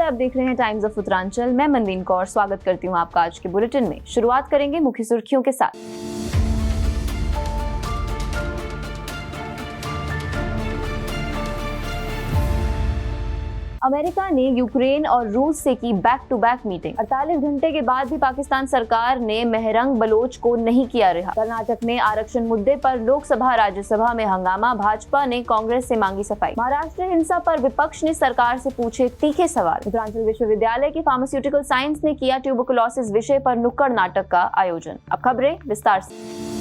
आप देख रहे हैं टाइम्स ऑफ उत्तरांचल। मैं मनदीन कौर स्वागत करती हूं आपका आज के बुलेटिन में। शुरुआत करेंगे मुख्य सुर्खियों के साथ। अमेरिका ने यूक्रेन और रूस से की बैक टू बैक मीटिंग। 48 घंटे के बाद भी पाकिस्तान सरकार ने मेहरंग बलोच को नहीं किया रिहा। कर्नाटक में आरक्षण मुद्दे पर लोकसभा राज्यसभा में हंगामा, भाजपा ने कांग्रेस से मांगी सफाई। महाराष्ट्र हिंसा पर विपक्ष ने सरकार से पूछे तीखे सवाल। उत्तरांचल विश्वविद्यालय की फार्मास्यूटिकल साइंस ने किया ट्यूबरकुलोसिस विषय पर नुक्कड़ नाटक का आयोजन। अब खबरें विस्तार से।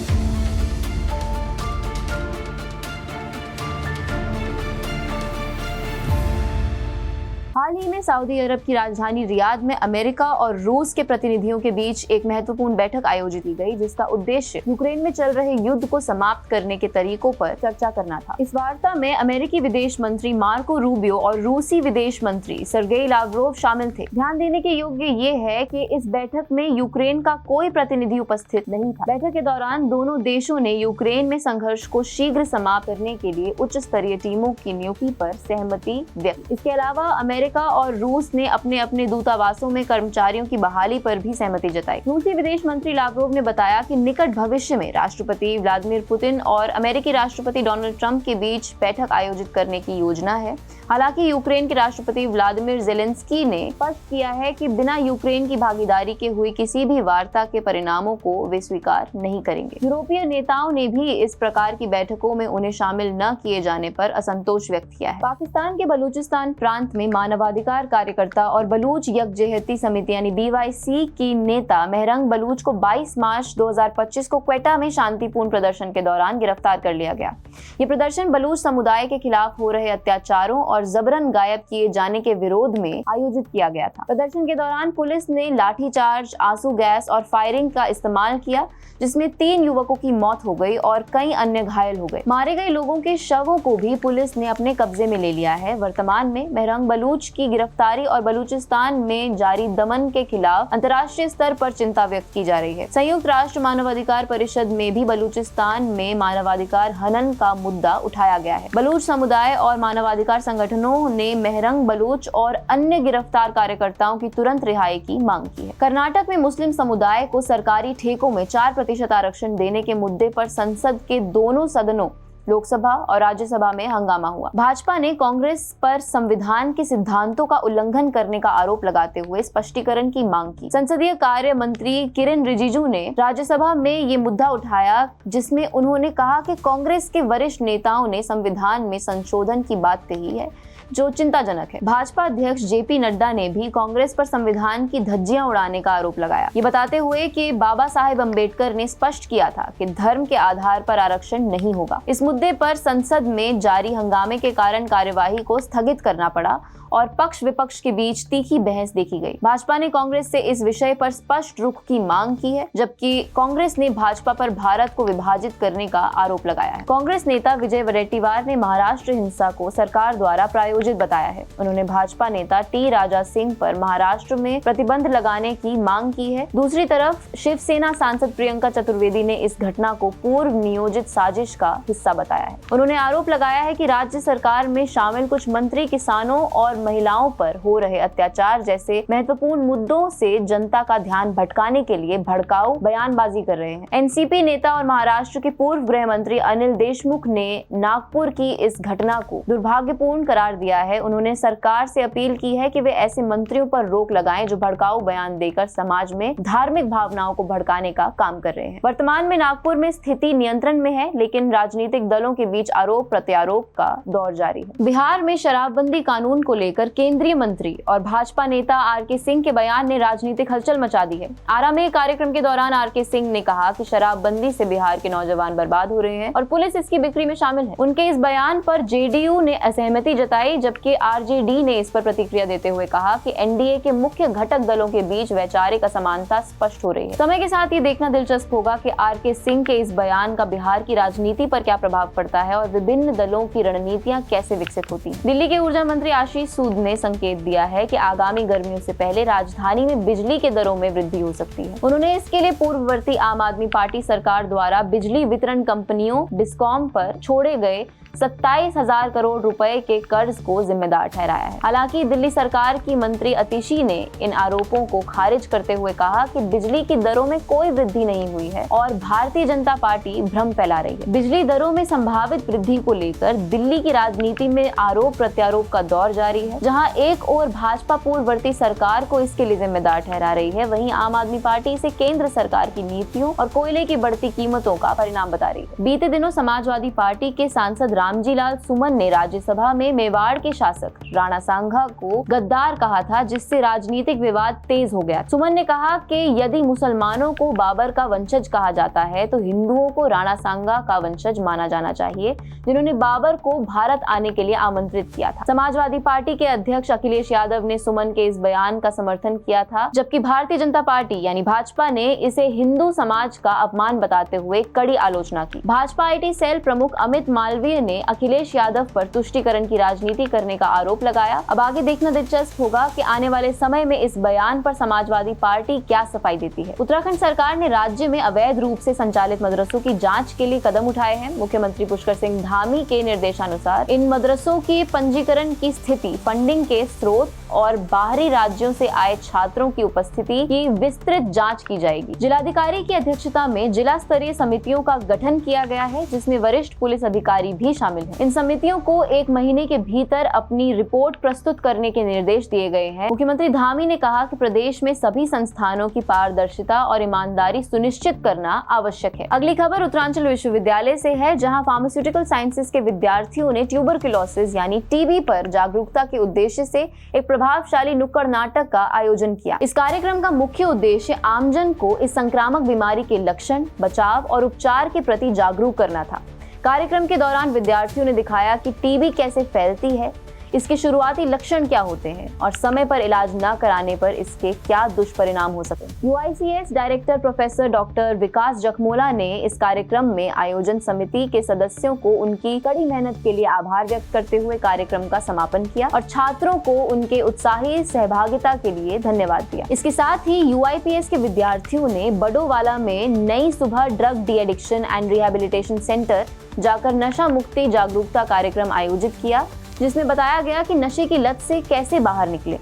हाल ही में सऊदी अरब की राजधानी रियाद में अमेरिका और रूस के प्रतिनिधियों के बीच एक महत्वपूर्ण बैठक आयोजित की गई, जिसका उद्देश्य यूक्रेन में चल रहे युद्ध को समाप्त करने के तरीकों पर चर्चा करना था। इस वार्ता में अमेरिकी विदेश मंत्री मार्को रूबियो और रूसी विदेश मंत्री सर्गेई लावरोव शामिल थे। ध्यान देने के योग्य ये है कि इस बैठक में यूक्रेन का कोई प्रतिनिधि उपस्थित नहीं था। बैठक के दौरान दोनों देशों ने यूक्रेन में संघर्ष को शीघ्र समाप्त करने के लिए उच्च स्तरीय टीमों की नियुक्ति पर सहमति व्यक्त की। इसके अलावा अमेरिका और रूस ने अपने अपने दूतावासों में कर्मचारियों की बहाली पर भी सहमति जताई। रूसी विदेश मंत्री लावरोव ने बताया कि निकट भविष्य में राष्ट्रपति व्लादिमीर पुतिन और अमेरिकी राष्ट्रपति डोनाल्ड ट्रंप के बीच बैठक आयोजित करने की योजना है। हालांकि यूक्रेन के राष्ट्रपति व्लादिमीर ज़ेलेंस्की ने स्पष्ट किया है कि बिना यूक्रेन की भागीदारी के हुई किसी भी वार्ता के परिणामों को वे स्वीकार नहीं करेंगे। यूरोपीय नेताओं ने भी इस प्रकार की बैठकों में उन्हें शामिल न किए जाने पर असंतोष व्यक्त किया है। पाकिस्तान के बलूचिस्तान प्रांत में मानवाधिकार कार्यकर्ता और बलूच यकजहती समिति यानी BYC की नेता मेहरंग बलूच को 22 मार्च 2025 को क्वेटा में शांतिपूर्ण प्रदर्शन के दौरान गिरफ्तार कर लिया गया। ये प्रदर्शन बलूच समुदाय के खिलाफ हो रहे अत्याचारों और जबरन गायब किए जाने के विरोध में आयोजित किया गया था। प्रदर्शन के दौरान पुलिस ने लाठीचार्ज, आंसू गैस और फायरिंग का इस्तेमाल किया, जिसमें 3 युवकों की मौत हो गई और कई अन्य घायल हो गए। मारे गए लोगों के शवों को भी पुलिस ने अपने कब्जे में ले लिया है। वर्तमान में मेहरंग बलूच की गिरफ्तारी और बलूचिस्तान में जारी दमन के खिलाफ अंतर्राष्ट्रीय स्तर पर चिंता व्यक्त की जा रही है। संयुक्त राष्ट्र मानवाधिकार परिषद में भी बलूचिस्तान में मानवाधिकार हनन का मुद्दा उठाया गया है। बलूच समुदाय और मानवाधिकार संगठनों ने मेहरंग बलूच और अन्य गिरफ्तार कार्यकर्ताओं की तुरंत रिहाई की मांग की है। कर्नाटक में मुस्लिम समुदाय को सरकारी ठेकों में 4% आरक्षण देने के मुद्दे पर संसद के दोनों सदनों लोकसभा और राज्यसभा में हंगामा हुआ। भाजपा ने कांग्रेस पर संविधान के सिद्धांतों का उल्लंघन करने का आरोप लगाते हुए स्पष्टीकरण की मांग की। संसदीय कार्य मंत्री किरेन रिजिजू ने राज्यसभा में ये मुद्दा उठाया, जिसमें उन्होंने कहा कि कांग्रेस के वरिष्ठ नेताओं ने संविधान में संशोधन की बात कही है, जो चिंताजनक है। भाजपा अध्यक्ष JP नड्डा ने भी कांग्रेस पर संविधान की धज्जियां उड़ाने का आरोप लगाया, ये बताते हुए कि बाबा साहेब अम्बेडकर ने स्पष्ट किया था कि धर्म के आधार पर आरक्षण नहीं होगा। इस मुद्दे पर संसद में जारी हंगामे के कारण कार्यवाही को स्थगित करना पड़ा और पक्ष विपक्ष के बीच तीखी बहस देखी गई। भाजपा ने कांग्रेस से इस विषय पर स्पष्ट रुख की मांग की है, जबकि कांग्रेस ने भाजपा पर भारत को विभाजित करने का आरोप लगाया है। कांग्रेस नेता विजय वडेट्टीवार ने महाराष्ट्र हिंसा को सरकार द्वारा प्रायोजित बताया है। उन्होंने भाजपा नेता T राजा सिंह पर महाराष्ट्र में प्रतिबंध लगाने की मांग की है। दूसरी तरफ शिवसेना सांसद प्रियंका चतुर्वेदी ने इस घटना को पूर्व नियोजित साजिश का हिस्सा बताया है। उन्होंने आरोप लगाया है कि राज्य सरकार में शामिल कुछ मंत्री किसानों और महिलाओं पर हो रहे अत्याचार जैसे महत्वपूर्ण मुद्दों से जनता का ध्यान भटकाने के लिए भड़काऊ बयानबाजी कर रहे हैं। एनसीपी नेता और महाराष्ट्र के पूर्व गृह मंत्री अनिल देशमुख ने नागपुर की इस घटना को दुर्भाग्यपूर्ण करार दिया है। उन्होंने सरकार से अपील की है कि वे ऐसे मंत्रियों पर रोक लगाएं जो भड़काऊ बयान देकर समाज में धार्मिक भावनाओं को भड़काने का काम कर रहे हैं। वर्तमान में नागपुर में स्थिति नियंत्रण में है, लेकिन राजनीतिक दलों के बीच आरोप प्रत्यारोप का दौर जारी है। बिहार में शराबबंदी कानून को लेकर केंद्रीय मंत्री और भाजपा नेता RK सिंह के बयान ने राजनीतिक हलचल मचा दी है। आरा में कार्यक्रम के दौरान RK सिंह ने कहा कि शराबबंदी से बिहार के नौजवान बर्बाद हो रहे हैं और पुलिस इसकी बिक्री में शामिल है। उनके इस बयान पर JDU ने असहमति जताई, जबकि RJD ने इस पर प्रतिक्रिया देते हुए कहा कि NDA के मुख्य घटक दलों के बीच वैचारिक असमानता स्पष्ट हो रही है। समय के साथ ये देखना दिलचस्प होगा कि RK सिंह के इस बयान का बिहार की राजनीति पर क्या प्रभाव पड़ता है और विभिन्न दलों की रणनीतियां कैसे विकसित होती हैं। दिल्ली के ऊर्जा मंत्री आशीष सूद ने संकेत दिया है कि आगामी गर्मियों से पहले राजधानी में बिजली के दरों में वृद्धि हो सकती है। उन्होंने इसके लिए पूर्ववर्ती आम आदमी पार्टी सरकार द्वारा बिजली वितरण कंपनियों डिस्कॉम पर छोड़े गए 27,000 करोड़ रुपए के कर्ज को जिम्मेदार ठहराया है। हालांकि दिल्ली सरकार की मंत्री अतिशी ने इन आरोपों को खारिज करते हुए कहा कि बिजली की दरों में कोई वृद्धि नहीं हुई है और भारतीय जनता पार्टी भ्रम फैला रही है। बिजली दरों में संभावित वृद्धि को लेकर दिल्ली की राजनीति में आरोप प्रत्यारोप का दौर जारी है। जहां एक ओर भाजपा पूर्ववर्ती सरकार को इसके लिए जिम्मेदार ठहरा रही है, वहीं आम आदमी पार्टी इसे केंद्र सरकार की नीतियों और कोयले की बढ़ती कीमतों का परिणाम बता रही है। बीते दिनों समाजवादी पार्टी के सांसद रामजी लाल सुमन ने राज्यसभा में मेवाड़ के शासक राणा सांगा को गद्दार कहा था, जिससे राजनीतिक विवाद तेज हो गया। सुमन ने कहा कि यदि मुसलमानों को बाबर का वंशज कहा जाता है तो हिंदुओं को राणा सांगा का वंशज माना जाना चाहिए, जिन्होंने बाबर को भारत आने के लिए आमंत्रित किया था। समाजवादी पार्टी के अध्यक्ष अखिलेश यादव ने सुमन के इस बयान का समर्थन किया था, जबकि भारतीय जनता पार्टी यानी भाजपा ने इसे हिंदू समाज का अपमान बताते हुए कड़ी आलोचना की। भाजपा IT सेल प्रमुख अमित मालवीय ने अखिलेश यादव पर तुष्टीकरण की राजनीति करने का आरोप लगाया। अब आगे देखना दिलचस्प होगा कि आने वाले समय में इस बयान पर समाजवादी पार्टी क्या सफाई देती है। उत्तराखंड सरकार ने राज्य में अवैध रूप से संचालित मदरसों की जांच के लिए कदम उठाए हैं। मुख्यमंत्री पुष्कर सिंह धामी के निर्देशानुसार इन मदरसों की पंजीकरण की स्थिति, फंडिंग के स्रोत और बाहरी राज्यों से आए छात्रों की उपस्थिति की विस्तृत जांच की जाएगी। जिलाधिकारी की अध्यक्षता में जिला स्तरीय समितियों का गठन किया गया है, जिसमें वरिष्ठ पुलिस अधिकारी भी शामिल हैं। इन समितियों को 1 महीने के भीतर अपनी रिपोर्ट प्रस्तुत करने के निर्देश दिए गए हैं। मुख्यमंत्री धामी ने कहा कि प्रदेश में सभी संस्थानों की पारदर्शिता और ईमानदारी सुनिश्चित करना आवश्यक है। अगली खबर उत्तरांचल विश्वविद्यालय से है, जहां फार्मास्यूटिकल साइंसेज के विद्यार्थियों ने ट्यूबरक्लोसिस यानी टीबी पर जागरूकता के उद्देश्य से एक प्रभावशाली नुक्कड़ नाटक का आयोजन किया। इस कार्यक्रम का मुख्य उद्देश्य आमजन को इस संक्रामक बीमारी के लक्षण, बचाव और उपचार के प्रति जागरूक करना था। कार्यक्रम के दौरान विद्यार्थियों ने दिखाया कि टीबी कैसे फैलती है, इसके शुरुआती लक्षण क्या होते हैं और समय पर इलाज न कराने पर इसके क्या दुष्परिणाम हो सकते हैं। UICS डायरेक्टर प्रोफेसर डॉक्टर विकास जखमोला ने इस कार्यक्रम में आयोजन समिति के सदस्यों को उनकी कड़ी मेहनत के लिए आभार व्यक्त करते हुए कार्यक्रम का समापन किया और छात्रों को उनके उत्साही सहभागिता के लिए धन्यवाद दिया। इसके साथ ही UIPS के विद्यार्थियों ने बडोवाला में नई सुबह drug de addiction and rehabilitation centre जाकर नशा मुक्ति जागरूकता कार्यक्रम आयोजित किया, जिसमें बताया गया कि नशे की लत से कैसे बाहर निकले।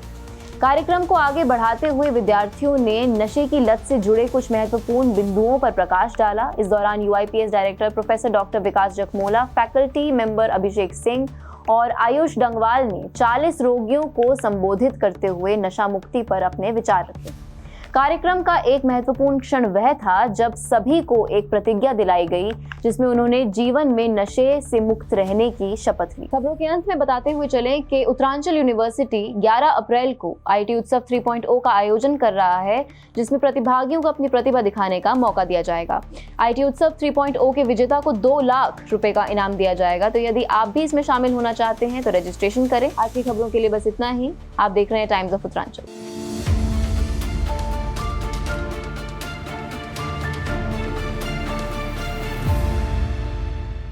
कार्यक्रम को आगे बढ़ाते हुए विद्यार्थियों ने नशे की लत से जुड़े कुछ महत्वपूर्ण बिंदुओं पर प्रकाश डाला। इस दौरान UIPS डायरेक्टर प्रोफेसर डॉक्टर विकास जखमोला, फैकल्टी मेंबर अभिषेक सिंह और आयुष डंगवाल ने 40 रोगियों को संबोधित करते हुए नशा मुक्ति पर अपने विचार रखे। कार्यक्रम का एक महत्वपूर्ण क्षण वह था जब सभी को एक प्रतिज्ञा दिलाई गई, जिसमें उन्होंने जीवन में नशे से मुक्त रहने की शपथ ली। खबरों के अंत में बताते हुए चले कि उत्तरांचल यूनिवर्सिटी 11 अप्रैल को IT उत्सव 3.0 का आयोजन कर रहा है, जिसमें प्रतिभागियों को अपनी प्रतिभा दिखाने का मौका दिया जाएगा। IT उत्सव 3.0 के विजेता को 2 लाख रुपए का इनाम दिया जाएगा। तो यदि आप भी इसमें शामिल होना चाहते हैं तो रजिस्ट्रेशन करें। आज की खबरों के लिए बस इतना ही। आप देख रहे हैं टाइम्स ऑफ उत्तरांचल।